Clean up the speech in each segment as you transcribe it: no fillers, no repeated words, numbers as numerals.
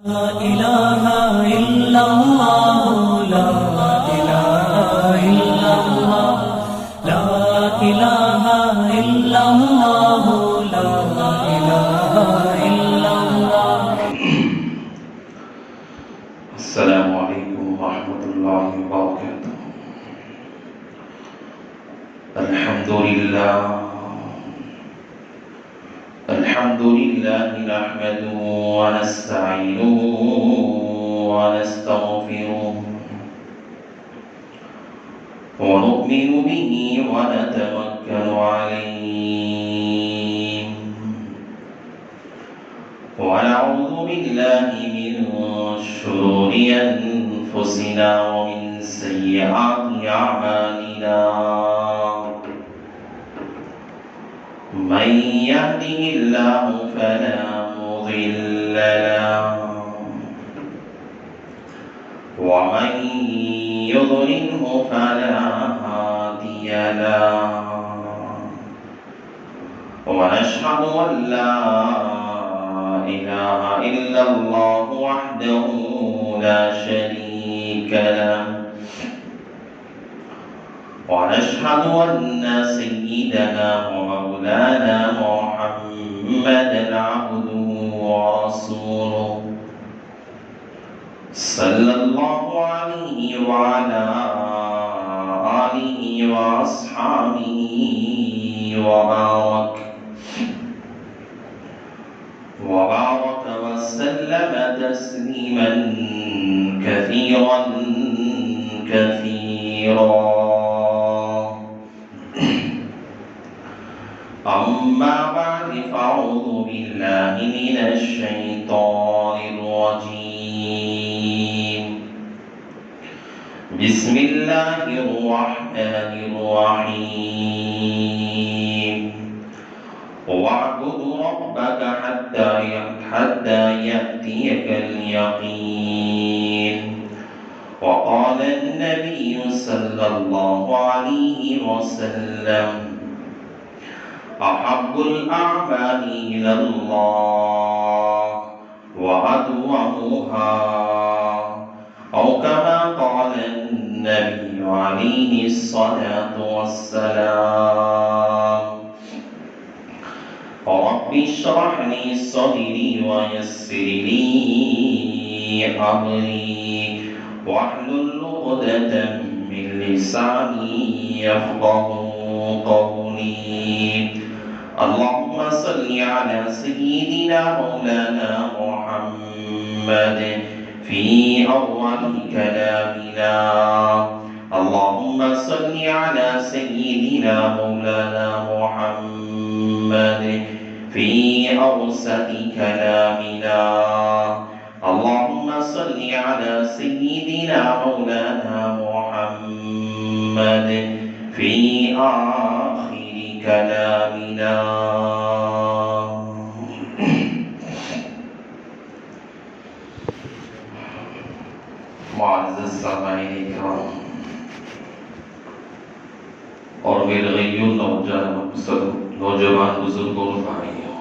إله إلا الله لا إله إلا الله لا إله إلا الله لا إله إلا الله. السلام عليكم ورحمة الله وبركاته. الحمد لله نحمده ونستعينه ونستغفره ونؤمن به ونتوكل عليه ونعوذ بالله من شرور أنفسنا ومن سيئات أعمالنا. من يهده الله فلا مضل له ومن يضلله فلا هادي له ونشهد أن لا إله إلا الله وحده لا شريك له ونشهد أن سيدنا ومولانا محمدا عبده ورسوله صلى الله عليه وعلى آله وأصحابه وبارك وسلم تسليما كثيرا أما بعد فأعوذ بالله من الشيطان الرجيم. بسم الله الرحمن الرحيم. واعبد ربك حتى يأتيك اليقين. وقال النبي صلى الله عليه وسلم: أحب الأعمال إلى الله وأدومها، أو كما قال النبي عليه الصلاة والسلام. رب اشرح لي صدري ويسر لي أمري واحلل عقدة من لساني يفقهوا قولي. اللهم صل على سيدنا مولانا محمد في أول كلامنا. اللهم صل على سيدنا مولانا محمد في أوسط كلامنا. اللهم صل على سيدنا مولانا محمد في آخر كلامنا. معزز سامعین کرام اور میرے غیور نوجوان بزرگوں اور بھائیوں،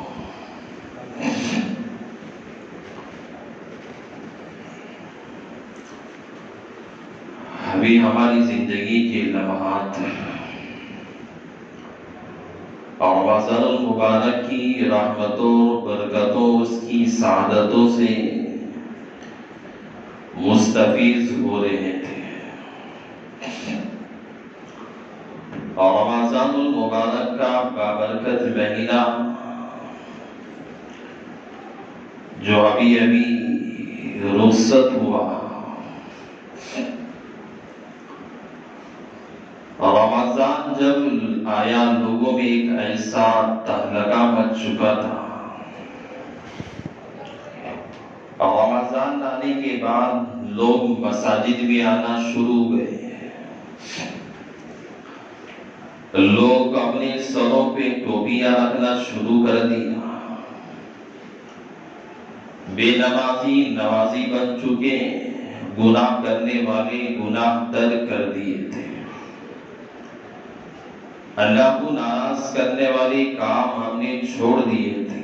ابھی ہماری زندگی کے لمحات اور رمضان المبارک کی رحمتوں، برکتوں، اس کی سعادتوں سے مستفیض ہو رہے تھے، اور رمضان المبارک کا بابرکت مہینہ جو ابھی رخصت ہوا، رمضان جب آیا لوگوں میں ایک ایسا تہلکہ مچ چکا تھا. رمضان آنے کے بعد لوگ مساجد میں آنا شروع ہوئے. لوگ اپنے سروں پہ ٹوپیاں رکھنا شروع کر دیا. بے نمازی نمازی بن چکے، گناہ کرنے والے گناہ ترک کر دیے تھے. اللہ کو ناراض کرنے والے کام ہم نے چھوڑ دیے تھے.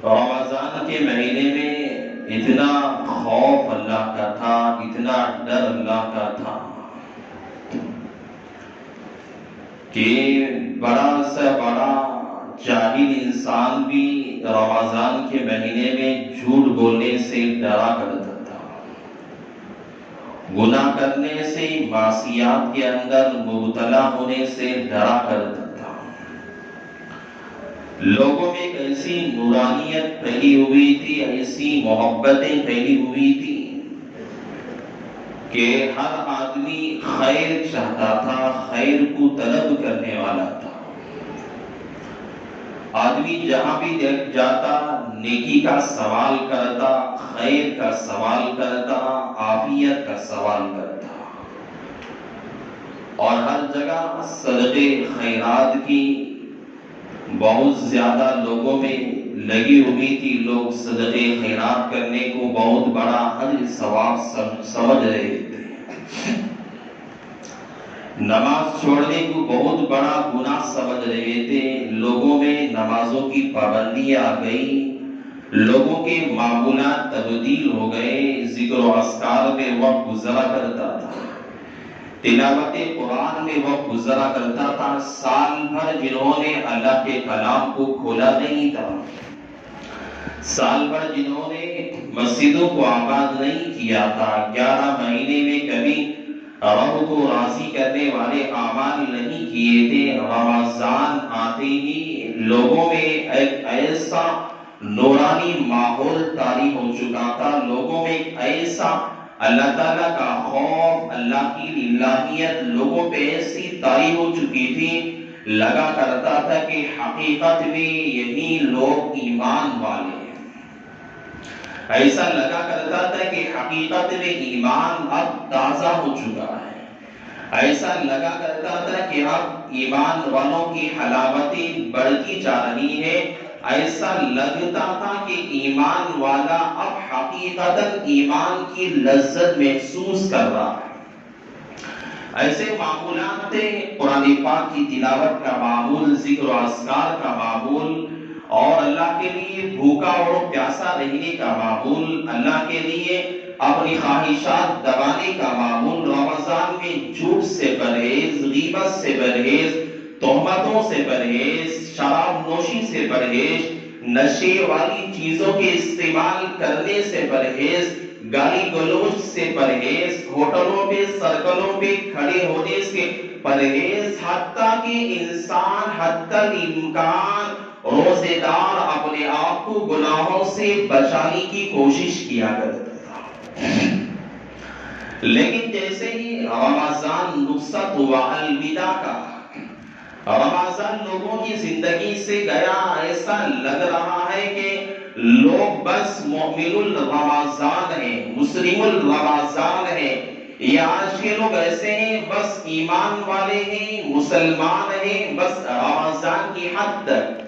رمضان کے مہینے میں اتنا خوف اللہ کا تھا، اتنا ڈر اللہ کا تھا کہ بڑا سے بڑا جاہل انسان بھی رمضان کے مہینے میں جھوٹ بولنے سے ڈرا کرتا تھا، گناہ کرنے سے، معصیات کے اندر مبتلا ہونے سے ڈرا کرتا تھا۔ لوگوں میں ایک ایسی نورانیت پھیلی ہوئی تھی، ایسی محبتیں پھیلی ہوئی تھی کہ ہر آدمی خیر چاہتا تھا، خیر کو طلب کرنے والا تھا۔ آدمی جہاں بھی جاتا نیکی کا سوال کرتا، خیر کا سوال کرتا، عافیت کا سوال کرتا، اور ہر جگہ صدقے خیرات کی بہت زیادہ لوگوں میں لگی ہوئی تھی۔ لوگ صدقے خیرات کرنے کو بہت بڑا اجر ثواب سمجھ رہے تھے، نماز چھوڑنے کو بہت بڑا گناہ سمجھ رہے تھے۔ لوگوں میں نمازوں کی پابندی آ گئی، لوگوں کے معمولات تبدیل ہو گئے۔ ذکر و اذکار میں وقت گزرا کرتا تھا، تلاوت قرآن میں وقت گزرا کرتا تھا۔ سال بھر جنہوں نے اللہ کے کلام کو کھولا نہیں تھا، سال بھر جنہوں نے مسجدوں کو آباد نہیں کیا تھا، 11 مہینے میں کبھی رب کو راضی کرنے والے اعمال نہیں کیے تھے، رمضان آتے ہی لوگوں میں ایک ایسا نورانی ماحول طاری ہو چکا تھا، لوگوں میں ایک ایسا اللہ تعالیٰ کا خوف، اللہ کی الہیت لوگوں پہ ایسی طاری ہو چکی تھی، لگا کرتا تھا کہ حقیقت میں یہی لوگ ایمان والے ہیں۔ ایسا لگا کرتا تھا کہ حقیقت میں ایمان اب تازہ ہو چکا ہے، ایسا لگا کرتا تھا کہ اب ایمان والوں کی حلاوتیں بڑھتی جا رہی ہے، ایسا لگتا تھا کہ ایمان والا اب حقیقتاً ایمان کی لذت محسوس کر رہا ہے۔ ایسے معمولات تھے، قرآن پاک کی تلاوت کا معمول، ذکر و اذکار کا معمول، اور اللہ کے لیے بھوکا اور پیاسا رہنے کا معمول، اللہ کے لیے اپنی خواہشات دبانے کا معمول۔ رمضان میں جھوٹ سے پرہیز، غیبت سے پرہیز، تہمتوں سے پرہیز، شراب نوشی سے پرہیز، نشے والی چیزوں کے استعمال کرنے سے پرہیز، گالی گلوچ سے پرہیز، ہوٹلوں پہ سرکلوں پہ کھڑے ہونے سے پرہیز، حتیٰ کہ انسان حتی الامکان روزے دار اپنے آپ کو گناہوں سے بچانے کی کوشش کیا کرتا تھا۔ لیکن جیسے ہی رمضان رخصت ہوا، الوداع کا رمضان لوگوں کی زندگی سے گیا، ایسا لگ رہا ہے کہ لوگ بس مؤمن الرمضان ہیں، مسلم الرمضان ہیں، یہ آج کے لوگ ایسے ہیں، بس ایمان والے ہیں، مسلمان ہیں، بس رمضان کی حد تک۔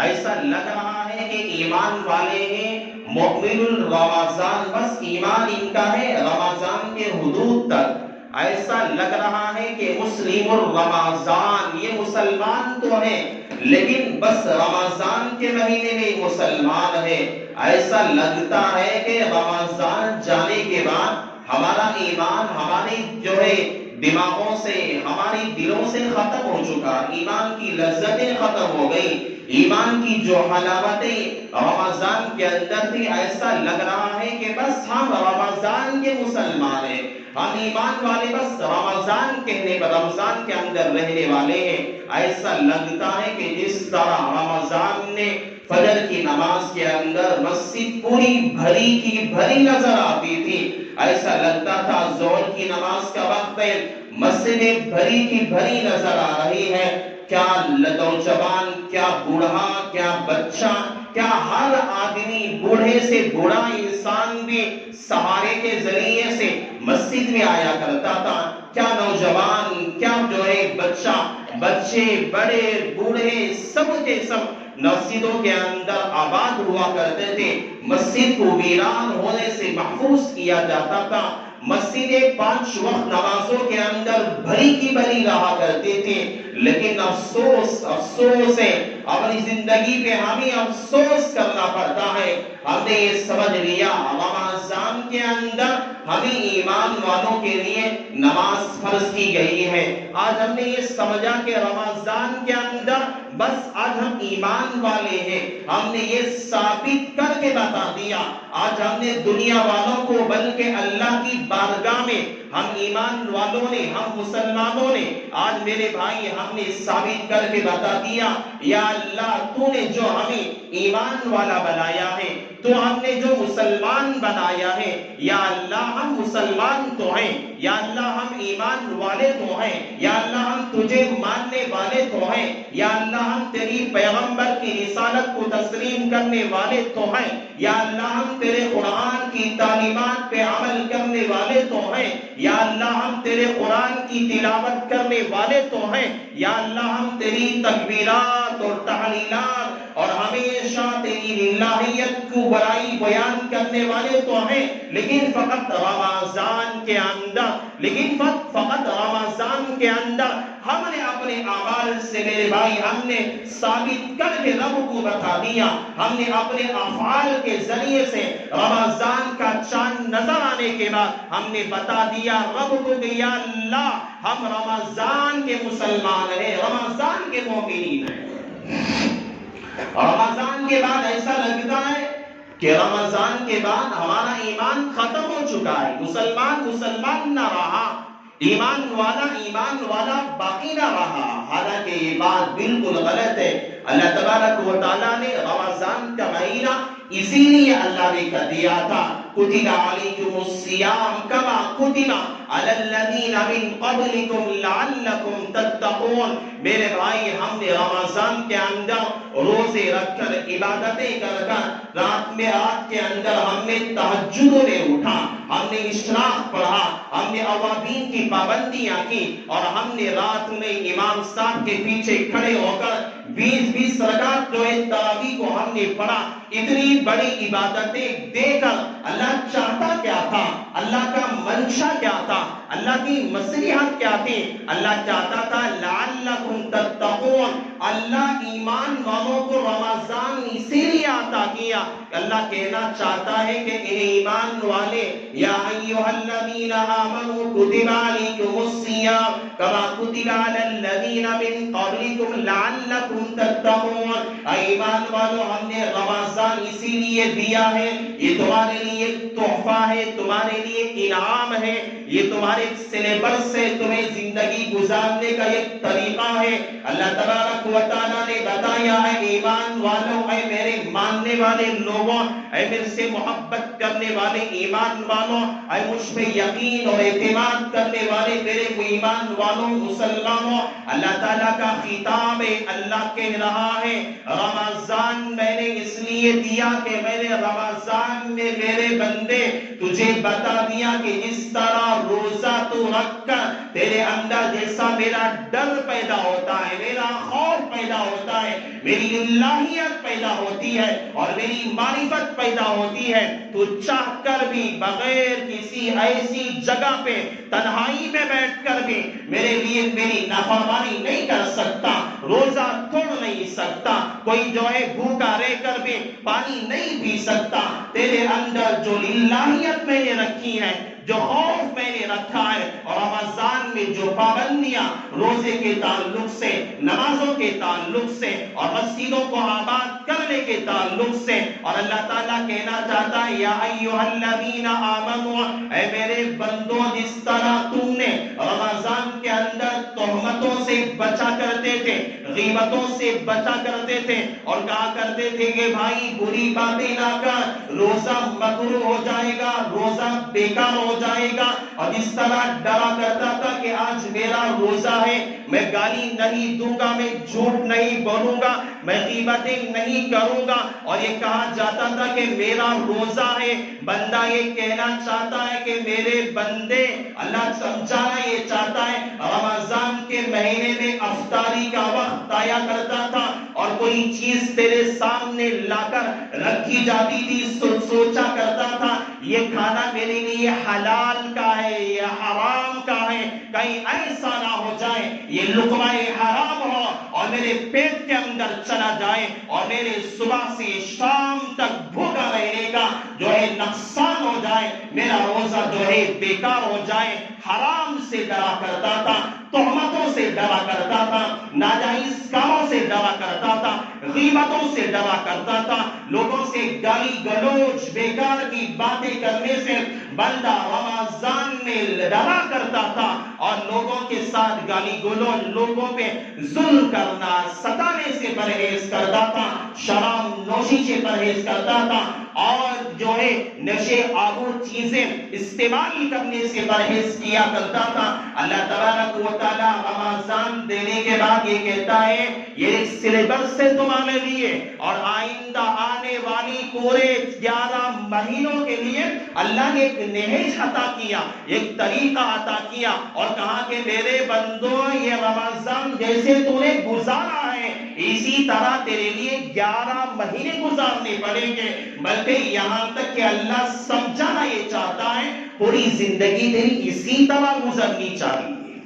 ایسا لگ رہا ہے کہ ایمان والے ہیں، مؤمن الرمضان، بس ایمان ان کا ہے رمضان کے حدود تک۔ ایسا لگ رہا ہے کہ مسلم الرمضان، یہ مسلمان تو ہے لیکن بس رمضان کے مہینے میں مسلمان ہے۔ ایسا لگتا ہے کہ رمضان جانے کے بعد ہمارا ایمان ہماری جو ہے دماغوں سے، ہماری دلوں سے ختم ہو چکا، ایمان کی لذتیں ختم ہو گئی، ایمان کی جو حلاوتیں رمضان کے اندر تھی، ایسا لگ رہا ہے کہ بس ہم رمضان کے مسلمان ہیں، ہم ایمان والے بس رمضان کہنے پر رمضان کے اندر رہنے والے ہیں۔ ایسا لگتا ہے کہ جس طرح رمضان نے فجر کی نماز کے اندر مسجد پوری بھری کی بھری نظر آتی تھی، ایسا لگتا تھا ظہر کی نماز کا وقت ہے، مسجد بھری کی بھری نظر آ رہی ہے۔ کیا نوجوان، کیا بوڑھا، کیا بچہ، کیا ہر آدمی، بوڑھے سے بوڑھا انسان بھی سہارے کے ذریعے سے مسجد میں آیا کرتا تھا۔ کیا نوجوان، کیا جو ہے بچہ، بچے، بڑے، بوڑھے، سب کے سب مسجدوں کے اندر آباد ہوا کرتے تھے، مسجد کو ویران ہونے سے محفوظ کیا جاتا تھا، مسجدیں 5 وقت نمازوں کے اندر بھری کی بھری رہا کرتی تھی۔ لیکن افسوس ہے اپنی زندگی پہ ہمیں افسوس کرنا پڑتا ہے۔ ہم نے یہ سمجھ لیا رمضان کے اندر ہمیں ایمان والوں کے لیے نماز فرض کی گئی ہے۔ آج ہم نے یہ سمجھا کہ رمضان کے اندر بس آج ہم ایمان والے ہیں، ہم نے یہ ثابت کر کے بتا دیا۔ آج ہم نے دنیا والوں کو بلکہ اللہ کی بارگاہ میں ہم ایمان والوں نے، ہم مسلمانوں نے آج میرے بھائی ہم نے ثابت کر کے بتا دیا، یا اللہ تو نے جو ہمیں ایمان والا بنایا ہے، تو ہم نے جو مسلمان بنایا ہے، یا اللہ ہم مسلمان تو ہیں، یا اللہ ہم ایمان والے تو ہیں، یا اللہ ہم تجھے ماننے والے تو ہیں، یا اللہ ہم تیری پیغمبر کی رسالت کو تسلیم کرنے والے تو ہیں، یا اللہ ہم تیرے قرآن کی تعلیمات پہ عمل کرنے والے تو ہیں، یا اللہ ہم تیرے قرآن کی تلاوت کرنے والے تو ہیں، یا اللہ ہم تیری تکبیرات اور تحلیلات اور ہمیشہ تیری الہیت کو بڑائی بیان کرنے والے تو ہیں، لیکن فقط رمضان کے اندر ہم نے اپنے اعمال سے میرے بھائی ہم نے ثابت کر کے رب کو بتا دیا، ہم نے اپنے افعال کے ذریعے سے رمضان کا چاند نظر آنے کے بعد ہم نے بتا دیا رب کو کہ یا اللہ ہم رمضان کے مسلمان ہیں، رمضان کے مومنین ہیں۔ رمضان کے بعد ایسا لگتا ہے کہ رمضان کے بعد ہمارا ایمان ختم ہو چکا ہے، مسلمان نہ رہا، ایمان والا باقی نہ رہا۔ حالانکہ یہ بات بالکل غلط ہے۔ اللہ تبارک و تعالیٰ نے رمضان کا مہینہ اسی لیے اللہ نے کر دیا تھا، کتب علیکم الصیام کما کتب علی الذین من قبلکم لعلکم تتقون۔ میرے بھائی ہم نے رمضان کے اندر روزے رکھ کر عبادتیں کر کر رات کے اندر ہم نے تہجد میں اٹھا، ہم نے اشراق پڑھا، ہم نے اوابین کی پابندیاں کی، اور ہم نے رات میں امام صاحب کے پیچھے کھڑے ہو کر 20 رکعت جو تراویح کو ہم نے پڑھا۔ اتنی بڑی عبادتیں دے کر اللہ چاہتا کیا تھا، اللہ کا منشا کیا تھا، اللہ کی مصلحت کیا تھی؟ اللہ چاہتا تھا لعلکم تتقون۔ اللہ ایمان والوں کو رمضان اسی لیے عطا کیا، اللہ کہنا چاہتا ہے کہ اے ایمان والے، یا ایھا الذین آمنوا کتب علیکم الصیام کما کتب علی الذین من قبلکم لعلکم تتقون۔ اے ایمان والو ہم نے رمضان اسی لیے دیا ہے، یہ تمہارے لیے ایک تحفہ ہے، تمہارے لیے انعام ہے، یہ تمہارے سلیبس سے تمہیں زندگی گزارنے کا ایک طریقہ ہے۔ اللہ تبارک و تعالیٰ نے بتایا ہے ایمان والوں، اے میرے ماننے والے لوگوں، اے میرے سے محبت کرنے والے ایمان والوں، اے مجھ پہ یقین اور اعتماد کرنے والے میرے ایمان والوں مسلمانوں، اللہ تعالیٰ کا خطاب ہے، اللہ کہہ رہا ہے رمضان میں نے اس لیے دیا کہ میں نے رمضان میں میرے بندے تجھے بتا دیا کہ جس طرح روزہ تو رکھ کر تیرے اندر جیسا میرا ڈر پیدا ہوتا ہے، میرا خوف پیدا ہوتا ہے، میری الہیت پیدا ہوتی ہے اور میری معرفت پیدا ہوتی ہے، تو چاہ کر بھی بغیر کسی ایسی جگہ پہ تنہائی میں بیٹھ کر بھی میرے لیے میری نافرمانی نہیں کر سکتا، روزہ توڑ نہیں سکتا، کوئی جو ہے بھوکا رہ کر بھی پانی نہیں پی سکتا۔ تیرے اندر جو الہیت میں نے رکھی ہے، جو خوف میں نے رکھا ہے، اور رمضان میں جو پابندیاں روزے کے تعلق سے، نمازوں کے تعلق سے اور مسجدوں کو آباد کرنے کے تعلق سے، اور اللہ تعالیٰ کہنا چاہتا ہے یا ایھا الذین آمنوا، اے میرے بندوں جس طرح تم نے رمضان کے اندر تہمتوں سے بچا کرتے تھے، غیبتوں سے بچا کرتے تھے اور کہا کرتے تھے کہ بھائی بری باتیں نہ کر، روزہ مکروہ ہو جائے گا، روزہ بیکار ہو جائے گا، اور اس طرح ڈرا کرتا تھا کہ آج میرا روزہ ہے، میں گالی نہیں دوں گا، میں جھوٹ نہیں بولوں گا، میں غیبتیں نہیں کروں گا، اور یہ کہا جاتا تھا کہ میرا روزہ ہے۔ بندہ یہ کہنا چاہتا ہے کہ میرے بندے، اللہ سمجھانا یہ چاہتا ہے رمضان کے مہینے میں افطاری کا وقت آیا کرتا تھا اور کوئی چیز تیرے سامنے لا کر رکھی جاتی تھی، سوچا کرتا تھا یہ کھانا میرے لیے حلال کا ہے یا حرام کا ہے، کہیں ایسا نہ ہو جائے یہ لقمہ حرام ہو اور میرے پیٹ کے اندر چلا جائے اور میرے صبح سے شام تک بھوکا رہنے کا جو ہے نقصان ہو جائے، میرا روزہ جو ہے بیکار ہو جائے۔ حرام سے ڈرا کرتا تھا، تہمتوں سے ڈرا کرتا تھا، ناجائز کاموں سے ڈرا کرتا تھا، غیبتوں سے ڈرا کرتا تھا، لوگوں سے گالی گلوچ بیکار کی باتیں کرنے سے بندہ رمضان میں ڈرا کرتا تھا، اور لوگوں کے ساتھ گالی گلوچ، لوگوں پہ ظلم کرنا، ستانے سے پرہیز کرتا تھا، شراب نوشی سے پرہیز کرتا تھا، اور جو ہے نشے آور چیزیں استعمال کرنے سے پرہیز کیا کرتا تھا۔ اللہ تبارک و تعالی رمضان دینے کے بعد یہ کہتا ہے یہ ایک سلیبس سے تمہارے لیے اور آئندہ آنے والی پورے 11 مہینوں کے لیے اللہ نے ایک نہج عطا کیا، ایک طریقہ عطا کیا، اور کہا کہ میرے بندوں یہ رمضان جیسے تو نے گزارا ہے اسی طرح تیرے لیے 11 مہینے گزارنے پڑیں گے، بلکہ یہاں تک کہ اللہ سمجھانا یہ چاہتا ہے پوری زندگی تیری اسی طرح گزرنی چاہیے۔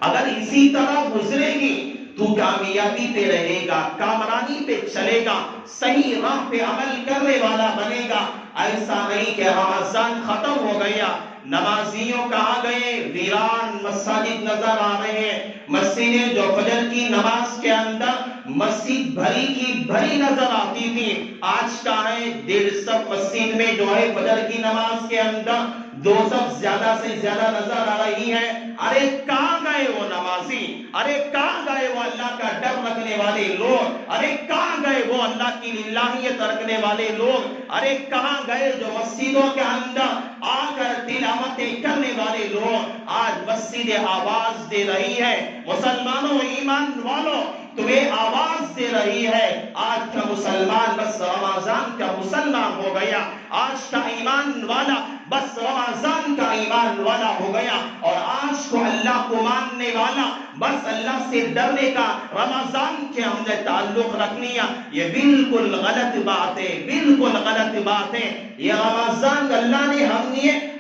اگر اسی طرح گزرے گی تو کامیابی پہ رہے گا، کامرانی پہ چلے گا، صحیح راہ پہ عمل کرنے والا بنے گا۔ ایسا نہیں کہ رمضان ختم ہو گیا، نمازیوں کہاں گئے، ویران مساجد نظر آ رہے ہیں، مسجدیں جو فجر کی نماز کے اندر مسجد بھری کی بھری نظر آتی تھی، آج کہاں ہے 150 مسجد میں جو ہے فجر کی نماز کے اندر 200 زیادہ سے زیادہ نظر آ رہی ہے۔ ارے کہاں گئے وہ نمازی، ارے کہاں گئے وہ اللہ کا ڈر رکھنے والے لوگ، ارے کہاں گئے وہ اللہ کی الہیت رکھنے والے لوگ، ارے کہاں گئے جو مسجدوں کے اندر آ کر تلاوتیں کرنے والے لوگ۔ آج مسجد آواز دے رہی ہے، مسلمانوں ایمان والوں تمہیں آواز دے رہی ہے، آج کا مسلمان بس رمضان کا مسلمان ہو گیا، آج کا ایمان والا بس رمضان کا ایمان والا ہو گیا، اور آج کو اللہ کو ماننے والا بس اللہ سے ڈرنے کا رمضان کے اندر تعلق رکھنیا، یہ بالکل غلط بات ہے، بالکل غلط بات ہے۔ یہ رمضان اللہ نے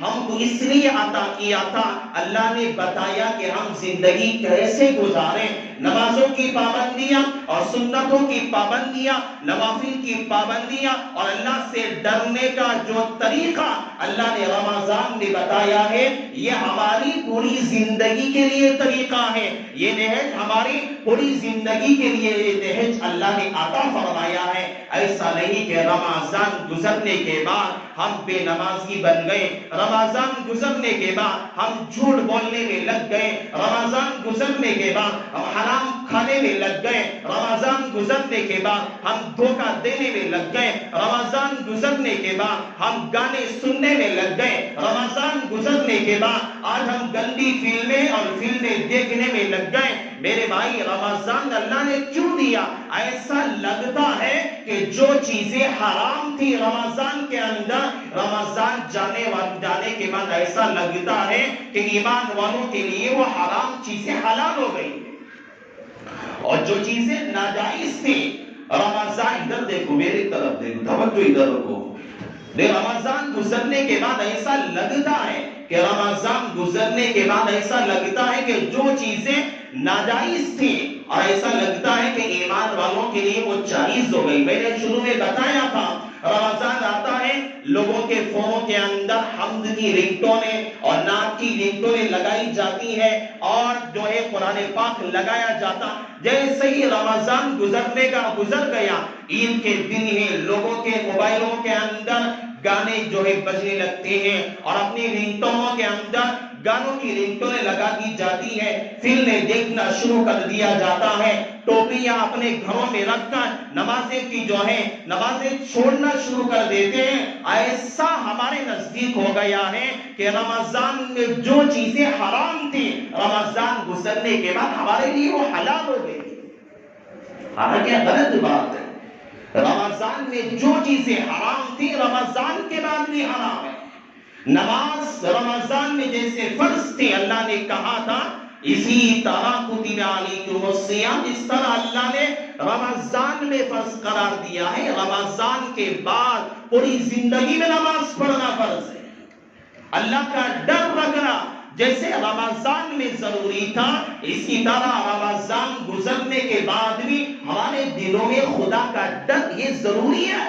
ہم کو اس لیے عطا کیا تھا، اللہ نے بتایا کہ ہم زندگی کیسے گزاریں، نمازوں کی پابندیاں اور سنتوں کی پابندیاں، نوافل کی پابندیاں اور اللہ سے ڈرنے کا جو طریقہ اللہ نے رمضان میں بتایا ہے، یہ ہماری پوری زندگی کے لیے طریقہ ہے، یہ نہج ہماری پوری زندگی کے لیے یہ نہج اللہ نے عطا فرمایا ہے۔ ایسا نہیں کہ رمضان گزرنے کے بعد ہم بے نمازی بن گئے، رمضان گزرنے کے بعد ہم جھوٹ بولنے میں لگ گئے، رمضان گزرنے کے بعد ہم حرام کھانے میں لگ گئے، رمضان گزرنے کے بعد ہم دھوکہ دینے میں لگ گئے، رمضان گزرنے کے بعد ہم گانے سننے میں لگ گئے، رمضان گزرنے کے بعد آج ہم گندی فلمیں اور فلمیں دیکھنے میں لگ گئے۔ میرے بھائی رمضان اللہ نے کیوں دیا؟ ایسا لگتا ہے کہ جو چیزیں حرام تھی رمضان کے اندر، رمضان جانے کے بعد ایسا لگتا ہے کہ ایمان والوں کے لیے وہ حرام چیزیں حلال ہو گئی، اور جو چیزیں ناجائز تھی رمضان، ادھر دیکھو میری طرف دیکھو، توجہ ادھر رکھو، رمضان گزرنے کے بعد ایسا لگتا ہے کہ رمضان گزرنے کے بعد ایسا لگتا ہے کہ جو چیزیں ناجائز تھی اور ایسا لگتا ہے کہ ایمان والوں کے لیے وہ جائز ہو گئی۔ میں نے شروع میں بتایا تھا رمضان آتا ہے لوگوں کے فونوں کے اندر حمد کی رنگٹونیں اور نعت کی رنگٹونیں لگائی جاتی ہے، اور جو ہے قرآن پاک لگایا جاتا۔ جیسے ہی رمضان گزر گیا، عید کے دن ہی لوگوں کے موبائلوں کے اندر گانے جو ہے بجنے لگتے ہیں، اور اپنی رنگٹونوں کے اندر گانوں کی رنگٹونیں لگا دی جاتی ہے، فلمیں دیکھنا شروع کر دیا جاتا ہے، ٹوپیاں اپنے گھروں میں رکھ کر نمازیں چھوڑنا شروع کر دیتے ہیں۔ ایسا ہمارے نزدیک ہو گیا ہے کہ رمضان میں جو چیزیں حرام تھی رمضان گزرنے کے بعد ہمارے لیے وہ حلال ہو گئی۔ حالانکہ غلط بات ہے، رمضان میں جو چیزیں حرام تھی رمضان کے بعد بھی حرام ہے۔ نماز رمضان میں جیسے فرض تھی، اللہ نے کہا تھا اسی طرح کتب علیکم الصیام، اس طرح اللہ نے رمضان میں فرض قرار دیا ہے، رمضان کے بعد پوری زندگی میں نماز پڑھنا فرض ہے۔ اللہ کا ڈر رکھنا جیسے رمضان میں ضروری تھا، اسی طرح رمضان گزرنے کے بعد بھی ہمارے دلوں میں خدا کا ڈر یہ ضروری ہے۔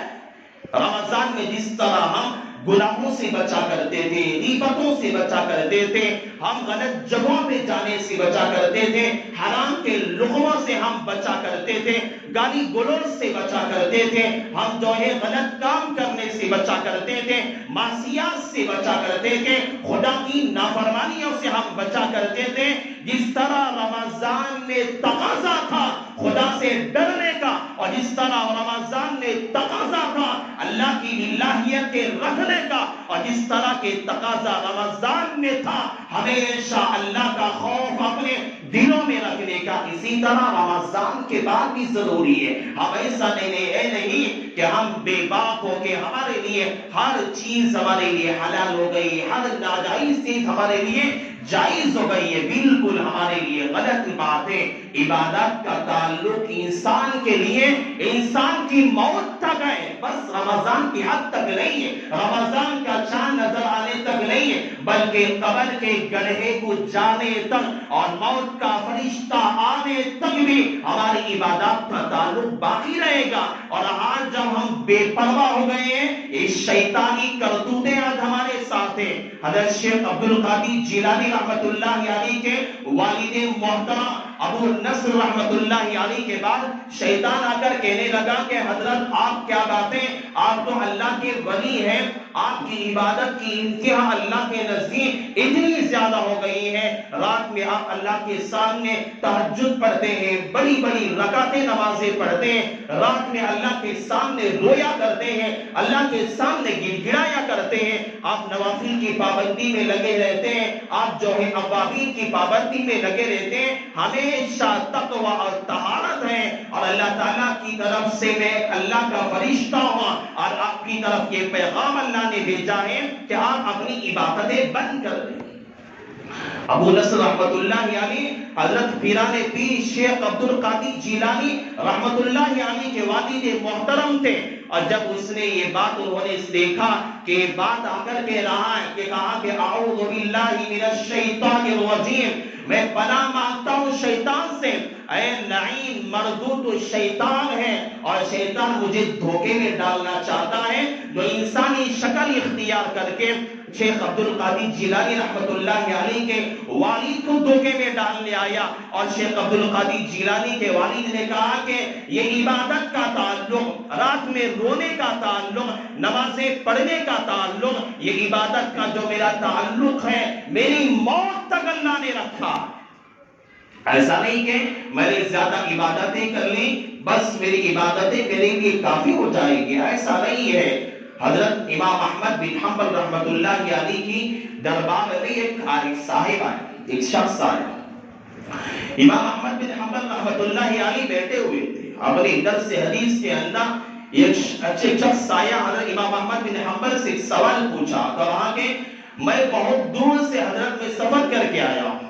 رمضان میں جس طرح ہم گناہوں سے بچا کرتے تھے، غیبتوں سے بچا کرتے تھے، ہم غلط جگہوں پہ جانے سے بچا کرتے تھے، حرام کے لقموں سے ہم بچا کرتے تھے، گالی گلوچ سے بچا کرتے تھے، ہم جو ہے غلط کام کرنے سے بچا کرتے تھے، معصیات سے بچا کرتے تھے، خدا کی نافرمانیوں سے ہم بچا کرتے تھے، جس طرح رمضان میں تقاضا تھا خدا سے ڈرنے کا، اور جس طرح رمضان میں تقاضا تھا اللہ کی الہیت کے رکھنے کا، اور جس طرح کے تقاضا رمضان میں تھا ہمیشہ اللہ کا خوف اپنے دلوں میں رکھنے کا، اسی طرح رمضان کے بعد بھی ضروری ہے۔ ہم ایسا نہیں کہ ہم بے باک ہو کے ہمارے لیے ہر چیز ہمارے لیے حلال ہو گئی، ہر ناجائز چیز ہمارے لیے جائز ہو گئی ہے، بالکل ہمارے لیے غلط بات ہے۔ عبادت کا تعلق انسان کے لیے انسان کی موت تک ہے، بس رمضان کی حد تک نہیں ہے، رمضان کا چاند نظر آنے تک نہیں ہے، بلکہ قبر کے گڑھے کو جانے تک اور موت کا فرشتہ آنے تک بھی ہماری عبادت کا تعلق باقی رہے گا۔ اور آج جب ہم بے پرواہ ہو گئے ہیں، اس شیطانی کرتوتیں آج ہمارے ساتھ ہیں۔ حضرت شیخ عبدالقادر جیلانی رحمت اللہ علیہ کے والد محترم ابو نصر رحمت اللہ علیہ کے بعد شیطان آ کر کہنے لگا کہ حضرت آپ کیا باتیں، آپ تو اللہ کے ولی ہیں، آپ کی عبادت کی انتہا اللہ کے نزدیک اتنی زیادہ ہو گئی ہے، رات میں آپ اللہ کے سامنے تہجد پڑھتے ہیں، بڑی بڑی رکعتیں نمازیں پڑھتے ہیں، رات میں اللہ کے سامنے رویا کرتے ہیں، اللہ کے سامنے گڑ گڑایا کرتے ہیں، آپ نوافل کی پابندی میں لگے رہتے ہیں، آپ جو ہے اوابین کی پابندی میں لگے رہتے ہیں، ہمیشہ تقوی اور طہارت ہے، اور اللہ تعالیٰ کی طرف سے میں اللہ کا فرشتہ ہوں، اور آپ کی طرف یہ پیغام اللہ نے بھیجا ہے کہ آپ اپنی عبادتیں بند کر دیں۔ ابو نصر رحمت اللہ علیہ حضرت پیران پیر شیخ عبدالقادر جیلانی رحمت اللہ علیہ کے والد محترم تھے، اور جب اس نے یہ بات انہوں نے دیکھا کہ بات آ کر کے رہا ہے کہ کہا کہ اعوذ باللہ من الشیطان الرجیم، میں پناہ مانگتا ہوں شیطان سے، اے لعین مردود شیطان ہے، اور شیطان مجھے دھوکے میں ڈالنا چاہتا ہے، جو انسانی شکل اختیار کر کے شیخ عبدالقادر جیلانی رحمت اللہ علیہ کے والد کو دھوکے میں ڈالنے آیا، اور شیخ عبدالقادر جیلانی کے والد نے کہا کہ یہ عبادت کا تعلق، رات میں رونے کا تعلق، نمازیں پڑھنے کا تعلق، یہ عبادت کا جو میرا تعلق ہے میری موت تک اللہ نے رکھا۔ ایسا نہیں کہ میں نے زیادہ عبادتیں کر لی بس میری عبادتیں میرے لیے کافی ہو جائے گی، ایسا نہیں ہے۔ حضرت امام احمد بن حنبل رحمت اللہ علیہ کی دربار میں ایک صاحب آئے، ایک شخص آئے، امام احمد بن حنبل رحمت اللہ علیہ بیٹھے ہوئے تھے، اپنے درس حدیث کے اندر ایک اچھے شخص آیا، حضرت امام احمد بن حنبل سے ایک سوال پوچھا، کہا کہ میں بہت دور سے حضرت میں سفر کر کے آیا ہوں،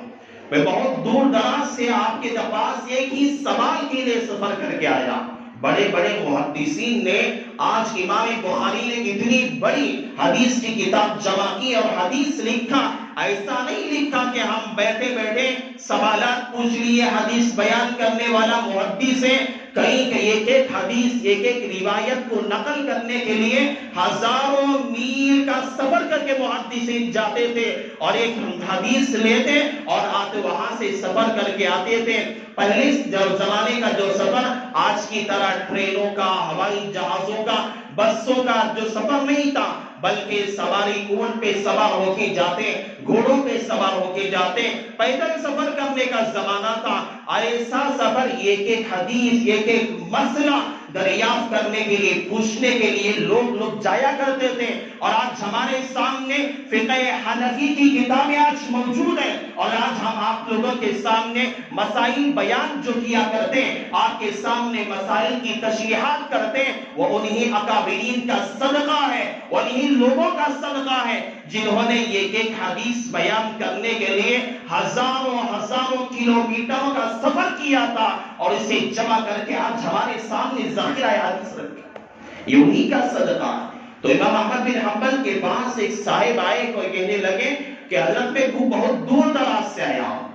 میں بہت دور دراز سے آپ کے پاس ایک ہی سوال کے لیے سفر کر کے آیا۔ بڑے بڑے محدثین نے، آج امام بخاری نے اتنی بڑی حدیث کی کتاب جمع کی اور حدیث لکھا، ایسا نہیں لکھا کہ ہم بیٹھے بیٹھے سوالات پوچھ لیے، حدیث بیان کرنے والا محدث ہے، کہیں کہ ایک ایک حدیث ایک ایک روایت کو نقل کرنے کے لیے ہزاروں میل کا سفر کر کے محدثین جاتے تھے اور ایک حدیث لیتے اور آتے وہاں سے سفر کر کے آتے تھے۔ پہلے زمانے کا جو سفر آج کی طرح ٹرینوں کا، ہوائی جہازوں کا، بسوں کا جو سفر نہیں تھا، بلکہ سواری اونٹ پہ سوار ہو کے جاتے، گھوڑوں پہ سوار ہو کے جاتے، پیدل سفر کرنے کا زمانہ تھا۔ ایسا سفر ایک ایک حدیث ایک ایک مسئلہ دریافت کرنے کے لیے، پوچھنے کے لیے لوگ جایا کرتے تھے۔ اور آج ہمارے سامنے فقہ حنفی کی کتابیں آج موجود ہیں، اور آج ہم آپ لوگوں کے سامنے مسائل بیان جو کیا کرتے ہیں، آپ کے سامنے مسائل کی تشریحات کرتے ہیں، وہ انہی اکابرین کا صدقہ ہے، انہی لوگوں کا صدقہ ہے جنہوں نے ایک ایک حدیث بیان کرنے کے لیے ہزاروں کلومیٹروں کا سفر کیا تھا اور اسے جمع کر کے آج ہمارے سامنے ذخیرہ حدیث رکھا، یہ انہی کا صدقہ ہے۔ تو امام احمد بن حنبل کے پاس ایک صاحب آئے، کوئی کہنے لگے کہ حضرت میں بہت دور دراز سے آیا ہوں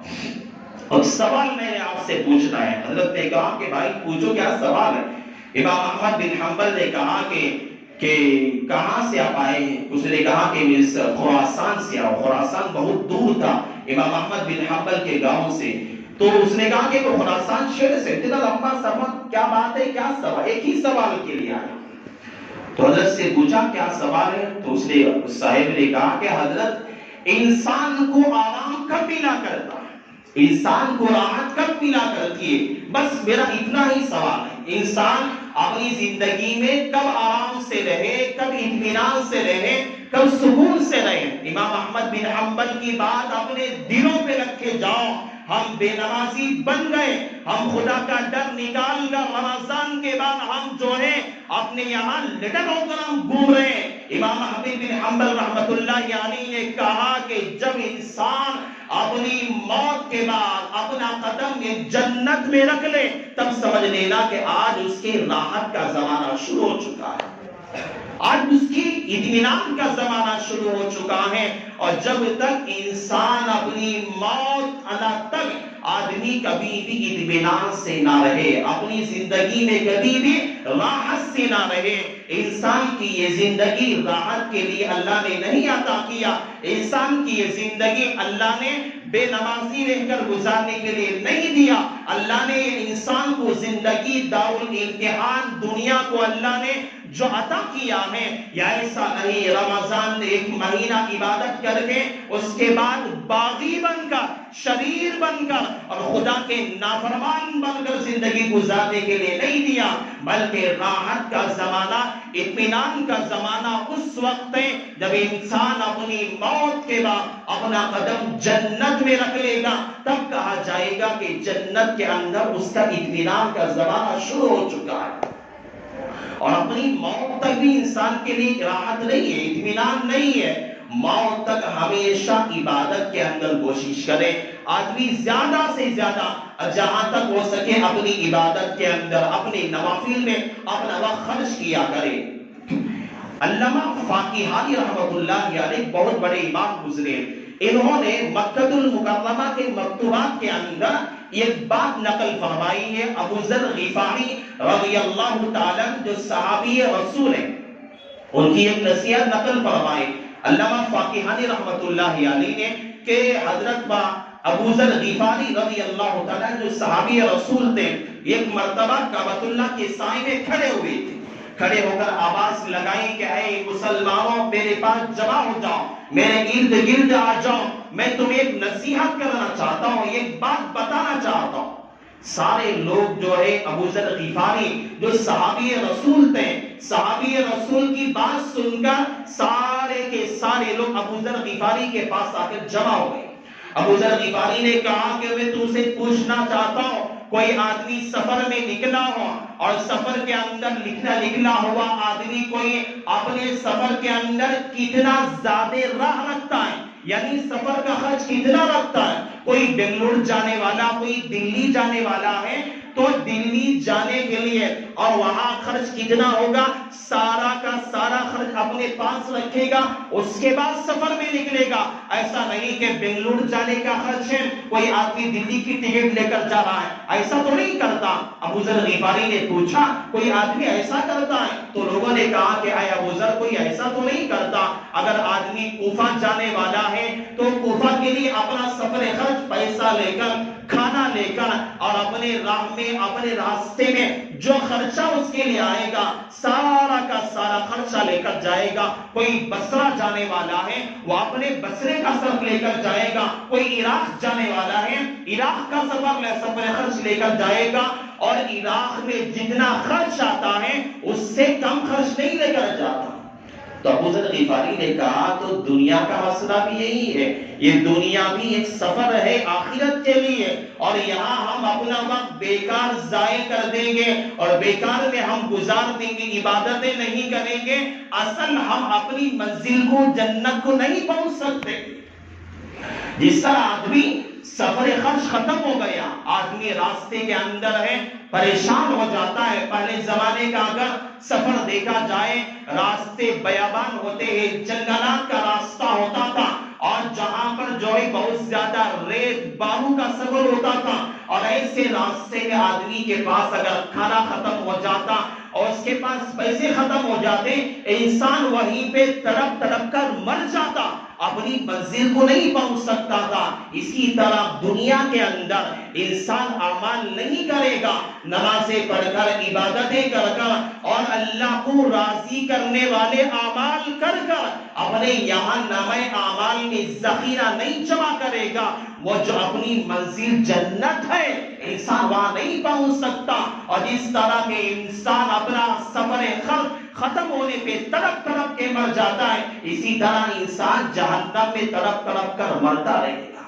اور سوال میں نے آپ سے پوچھنا ہے۔ حضرت نے کہا کہ بھائی پوچھو، کیا سوال ہے؟ امام احمد بن حنبل نے کہا کہ کہاں سے آپ آئے ہیں؟ اس نے کہا کہ میں خراسان سے آؤں۔ خراسان بہت دور تھا امام احمد بن حنبل کے گاؤں سے۔ تو اس نے کہا کہ وہ خراسان شہر سے اتنا لمبا سفر، کیا بات ہے، کیا سوال؟ ایک ہی سوال کے لیے آیا۔ تو حضرت سے پوچھا کیا سوال ہے؟ تو اس نے صاحب نے کہا کہ حضرت انسان کو آرام کب ملا کرتا ہے، انسان کو راحت کب ملا کرتی ہے، بس میرا اتنا ہی سوال ہے۔ انسان اپنی زندگی میں کب آرام سے رہے، کب اطمینان سے رہے، کب سکون سے رہے۔ امام احمد بن حنبل کی بات اپنے دلوں پہ رکھے جاؤ۔ ہم بے نمازی بن گئے، ہم خدا کا ڈر نکال کر رمضان کے بعد ہم جو ہے اپنے یہاں لٹک ہو کر ہم گھوم رہے ہیں۔ امام احمد بن حنبل رحمت اللہ علیہ نے کہا کہ جب انسان اپنی موت کے بعد اپنا قدم جنت میں رکھ لے، تب سمجھ لینا کہ آج اس کے راحت کا زمانہ شروع ہو چکا ہے، آج اس کی اطمینان کا زمانہ شروع ہو چکا ہے۔ اور جب تک انسان اپنی موت ادا تک آدمی کبھی بھی اطمینان سے نہ رہے، اپنی زندگی میں کبھی بھی راحت سے نہ رہے۔ انسان کی یہ زندگی راحت کے لیے اللہ نے نہیں عطا کیا، انسان کی یہ زندگی اللہ نے بے نمازی رہ کر گزارنے کے لیے نہیں دیا۔ اللہ نے انسان کو زندگی دارالامتحان دنیا کو اللہ نے جو عطا کیا ہے، یا ایسا نہیں رمضان ایک مہینہ عبادت کر کے اس کے بعد باغی بن کر، شریر بن کر اور خدا کے نافرمان بن کر زندگی گزارنے کے لیے نہیں دیا، بلکہ راحت کا زمانہ، اطمینان کا زمانہ اس وقت ہے جب انسان اپنی موت کے بعد اپنا قدم جنت میں رکھ لے گا، تب کہا جائے گا کہ جنت کے اندر اس کا اطمینان کا زمانہ شروع ہو چکا ہے۔ اور اپنی موت تک بھی انسان کے لیے راحت نہیں ہے، اطمینان نہیں ہے۔ موت تک ہمیشہ عبادت کے اندر کوشش کرے، آدمی زیادہ سے زیادہ جہاں تک ہو سکے اپنی عبادت کے اندر، اپنے نوافل میں اپنا وقت خرچ کیا کرے۔ علامہ فاقیہانی رحمت اللہ علیہ بہت بڑے امام گزرے، انہوں نے مکہ المکرمہ کے مکتوبات کے اندر ایک بات نقل فرمائی ہے۔ ابو ذر غفاری رضی اللہ تعالیٰ جو صحابی رسول ہیں، ان کی ایک نصیحت نقل فرمائی علامہ فاقیہانی رحمت اللہ علیہ نے کہ حضرت ابو ذر غفاری رضی اللہ تعالیٰ جو صحابی رسول تھے، ایک مرتبہ کعبۃ اللہ کے سائے میں کھڑے ہوئے تھے، کھڑے ہو کر آواز لگائی کہ اے مسلمانوں میرے پاس جمع ہو جاؤ، میرے ارد گرد آ جاؤ، میں تمہیں ایک نصیحت کرنا چاہتا ہوں، ایک بات بتانا چاہتا ہوں۔ سارے لوگ جو ہے ابو ذر غفاری جو صحابی رسول تھے، صحابی رسول کی بات سن کر سارے کے سارے لوگ ابو ذر غفاری کے پاس آ کر جمع ہو گئے۔ ابو ذر غفاری نے کہا کہ میں تم سے پوچھنا چاہتا ہوں، کوئی آدمی سفر میں نکلا ہو اور سفر کے اندر نکلا ہوا آدمی کوئی اپنے سفر کے اندر کتنا زیادہ راہ رکھتا ہے، یعنی سفر کا خرچ کتنا رکھتا ہے؟ کوئی بنگلور جانے والا، کوئی دلی جانے والا ہے تو دلی جانے کے لیے اور وہاں خرچ کتنا ہوگا؟ سارا کا سارا خرچ اپنے پاس رکھے گا، اس کے بعد سفر میں نکلے گا۔ ایسا نہیں کہ بنگلور جانے کا خرچ ہے، کوئی آدمی دلی کی ٹکٹ لے کر جا رہا ہے، ایسا تو نہیں کرتا۔ ابو ذر غفاری نے پوچھا کوئی آدمی ایسا کرتا ہے؟ تو لوگوں نے کہا کہ اے ابو ذر کوئی ایسا تو نہیں کرتا۔ اگر آدمی کوفہ جانے والا ہے تو کوفہ کے لیے اپنا سفر خرچ پیسہ لے کر، کھانا لے کر اور اپنے راہ میں اپنے راستے میں جو خرچہ اس کے لیے آئے گا سارا کا سارا خرچہ لے کر جائے گا۔ کوئی بصرہ جانے والا ہے وہ اپنے بصرے کا سفر لے کر جائے گا، کوئی عراق جانے والا ہے عراق کا سفر خرچ لے کر جائے گا، اور عراق میں جتنا خرچ آتا ہے اس سے کم خرچ نہیں لے کر جاتا۔ تو ابو ذر غفاری نے کہا تو دنیا کا مسئلہ بھی یہی ہے، یہ دنیا بھی ایک سفر ہے آخرت کے لیے، اور یہاں ہم اپنا وقت بیکار ضائع کر دیں گے اور بیکار میں ہم گزار دیں گے، عبادتیں نہیں کریں گے، اصل ہم اپنی منزل کو جنت کو نہیں پہنچ سکتے۔ جس طرح آدمی سفر خرچ ختم ہو گیا، آدمی راستے کے اندر ہے پریشان ہو جاتا ہے۔ پہلے زمانے کا اگر سفر دیکھا جائے، راستے بیابان ہوتے ہیں، جنگلات کا راستہ ہوتا تھا، اور اور جہاں پر جو ہے بہت زیادہ ریت بالو کا سفر ہوتا تھا اور ایسے راستے میں آدمی کے پاس اگر کھانا ختم ہو جاتا اور اس کے پاس پیسے ختم ہو جاتے انسان وہیں پہ تڑپ تڑپ کر مر جاتا، اپنی منزل کو نہیں پہنچ سکتا تھا۔ اسی طرح دنیا کے اندر انسان اعمال نہیں کرے گا، نمازیں پڑھ کر عبادتیں کر کر اور اللہ کو راضی کرنے والے اعمال کر کر اپنے یہاں نامہ اعمال میں ذخیرہ نہیں جمع کرے گا، وہ جو اپنی منزل جنت ہے انسان وہاں نہیں پہنچ سکتا۔ اور اس طرح کے انسان اپنا سفر ختم ہونے پہ تڑپ تڑپ کے مر جاتا ہے، اسی طرح انسان جہنم میں تڑپ تڑپ کر مرتا رہے گا۔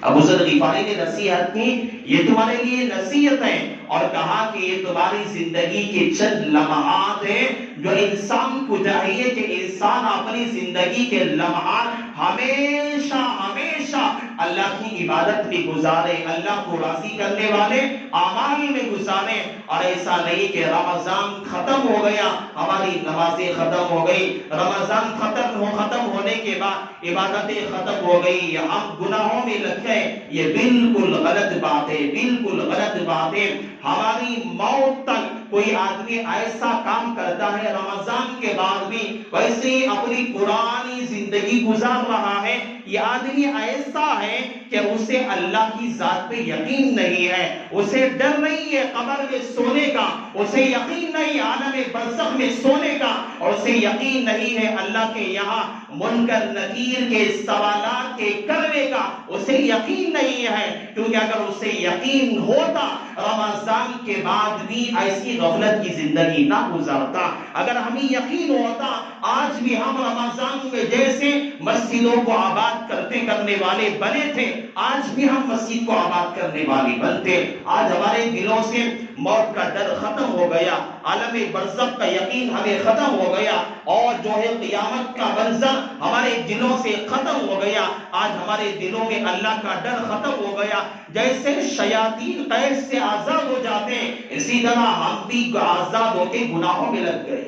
ابو ذر غفاری نے نصیحت کی، یہ تمہارے لیے نصیحت ہے، اور کہا کہ یہ تمہاری زندگی کے چند لمحات ہیں جو انسان کو چاہیے کہ انسان اپنی زندگی کے لمحات ہمیشہ ہمیشہ اللہ کی عبادت میں گزارے، اللہ کو راضی کرنے والے اعمال میں گزارے، اور ایسا نہیں کہ رمضان ختم ہو گیا ہماری نمازیں ختم ہو گئی، رمضان ختم ہونے کے بعد عبادتیں ختم ہو گئی، ہم گناہوں میں لگ گئے۔ یہ بالکل غلط بات ہے، بالکل غلط بات ہے۔ ہماری موت تک کوئی آدمی ایسا کام کرتا ہے رمضان کے بعد بھی ویسے ہی اپنی پرانی زندگی گزار رہا ہے، یہ آدمی ایسا ہے کہ اسے اللہ کی ذات پہ یقین نہیں ہے، اسے ڈر نہیں ہے قبر میں سونے کا، اسے یقین نہیں عالم برزخ میں سونے کا، اور اسے یقین نہیں ہے اللہ کے یہاں منکر نکیر کے سوالات کے کرنے کا، اسے یقین نہیں ہے۔ کیونکہ اگر اسے یقین ہوتا رمضان کے بعد بھی ایسی غفلت کی زندگی نہ گزارتا، اگر ہمیں یقین ہوتا آج بھی ہم رمضان میں جیسے مسجدوں کو آباد کرنے والے بنے تھے، آج بھی ہم مسجد کو آباد کرنے والے بنتے۔ آج ہمارے دلوں سے موت کا ڈر ختم ہو گیا، عالم برزخ کا یقین ہمیں ختم ہو گیا، اور جو ہے قیامت کا منظر ہمارے دلوں سے ختم ہو گیا۔ آج ہمارے دلوں میں اللہ کا ڈر ختم ہو گیا۔ جیسے شیاطین قید سے آزاد ہو جاتے ہیں اسی طرح ہم بھی آزاد ہو کے گناہوں میں لگ گئے۔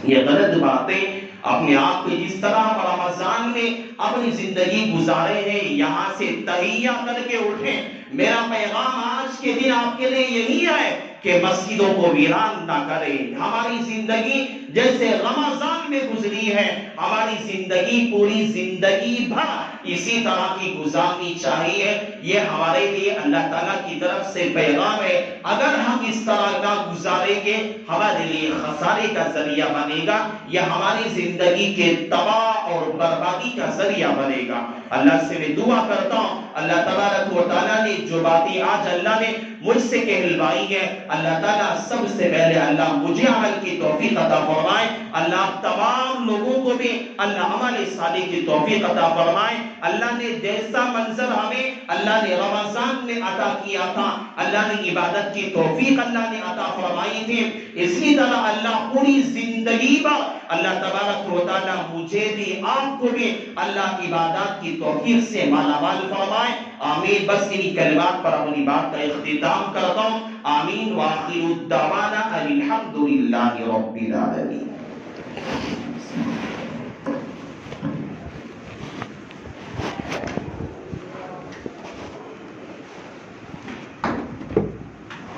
یہ غلط باتیں اپنے آپ کو جس طرح ہم رمضان میں اپنی زندگی گزارے ہیں یہاں سے تہیہ کر کے اٹھیں۔ میرا پیغام آج کے دن آپ کے لیے یہی ہے کہ مسجدوں کو ویران نہ کریں۔ ہماری زندگی جیسے رمضان میں گزری ہے ہماری زندگی پوری زندگی بھر اسی طرح کی گزارنی چاہیے۔ یہ ہمارے لیے اللہ تعالیٰ کی طرف سے پیغام ہے۔ اگر ہم اس طرح کا گزاریں گے ہمارے لیے خسارے کا ذریعہ بنے گا، یہ ہماری زندگی کے تباہ اور بربادی کا ذریعہ بنے گا۔ اللہ سے میں دعا کرتا ہوں اللہ تبارک و تعالیٰ نے جو باتیں آج اللہ نے مجھ سے کہلوائی ہے، اللہ تعالیٰ سب سے پہلے اللہ مجھے عمل کی توفیق عطا فرمائے، اللہ تمام لوگوں کو بھی اللہ عمل صالح کی توفیق عطا فرمائے۔ اللہ نے جیسا منظر ہمیں اللہ نے رمضان میں عطا کیا تھا، اللہ نے عبادت کی توفیق اللہ نے عطا فرمائی تھی، اسی طرح اللہ پوری زندگی پر اللہ تبارک و تعالیٰ مجھے بھی آپ کو بھی اللہ عبادات کی توفیق سے مالا مال فرمائے۔ آمین۔ بس انہی کلمات پر اپنی بات کا اختتام کرتا ہوں۔ آمین وآخر الدعوانا الحمدللہ رب العالمین۔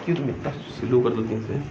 کیوں تم اتنا سلو کر دیتے ہیں؟